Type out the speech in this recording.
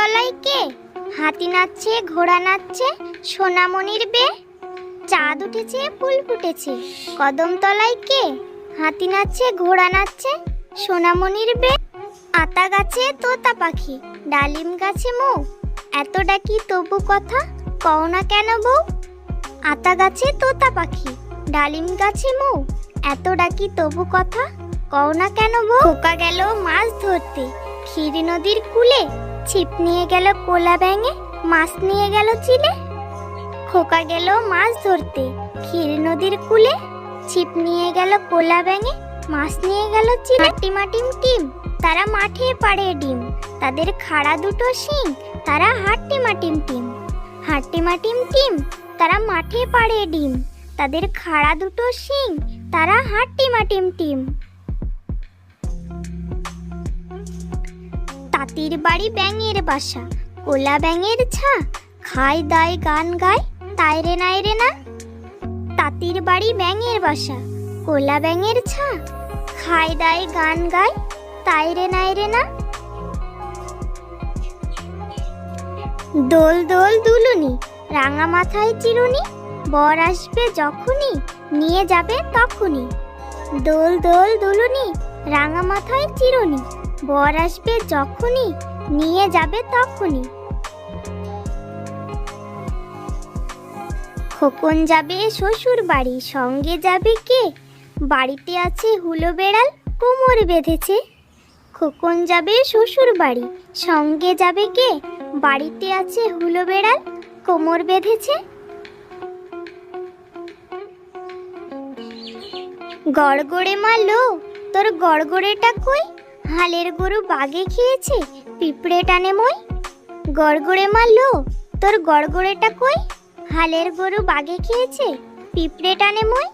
তলায় কে? হাতি নাচছে, ঘোড়া নাচছে, সোনামণির বে। চাঁদ উঠেছে, ফুল ফুটেছে, কদম তলায় কে? হাতি নাচছে, ঘোড়া নাচছে, সোনামণির বে। আতা গাছে তোতা পাখি, ডালিম গাছে মৌ, এত ডাকি তবু কথা কও না কেন বউ? আতা গাছে তোতা পাখি, ডালিম গাছে মৌ, এত ডাকি তবু কথা কও না কেন বউ? খোকা গেল মাছ ধরতে ক্ষীর নদীর কূলে, ছিপ নিয়ে গেল কোলা ব্যাঙে, মাছ নিয়ে গেল চিলে। খোকা গেল মাছ ধরতে ক্ষীর নদীর কূলে, ছিপ নিয়ে গেল কোলা ব্যাঙে, মাছ নিয়ে গেল চিলে। হাট্টিমাটিম টিম, তারা মাঠে পাড়ে ডিম, তাদের খাড়া দুটো শিং, তারা হাট্টিমাটিম টিম। হাট্টিমাটিম টিম, তারা মাঠে পাড়ে ডিম, তাদের খাড়া দুটো শিং, তারা হাট্টিমাটিম টিম। তাঁতির বাড়ি ব্যাঙের বাসা, কোলা ব্যাঙের ছা, খায় দায় গান গায় তাই রে নাই রে না। তাঁতির বাড়ি ব্যাঙের বাসা, কোলা ব্যাঙের ছা, খায় দায় গান গায় তাই রে নাই রে না। দোল দোল দুলুনি, রাঙা মাথায় চিরুনি, বর আসবে যখনই নিয়ে যাবে তখনই। দোল দোল দুলুনি, রাঙা মাথায় চিরুনি, বর আসবে যখনই নিয়ে যাবে তখনই। খোকন যাবে শ্বশুর বাড়ি, সঙ্গে যাবে কে? বাড়িতে আছে হুলো বেড়াল, কোমর বেঁধেছে। খোকন যাবে শ্বশুর বাড়ি, সঙ্গে যাবে কে? বাড়িতে আছে হুলো বেড়াল, কোমর বেঁধেছে। গড়গড়ে মালো, তোর গড়গড়েটা কই? হালের গরু বাগে খেয়েছে, পিঁপড়ে টানে মই। গড়গড়ে মালো, তোর গড়গড়েটা কই? হালের গরু বাগে খেয়েছে, পিঁপড়ে টানে মই।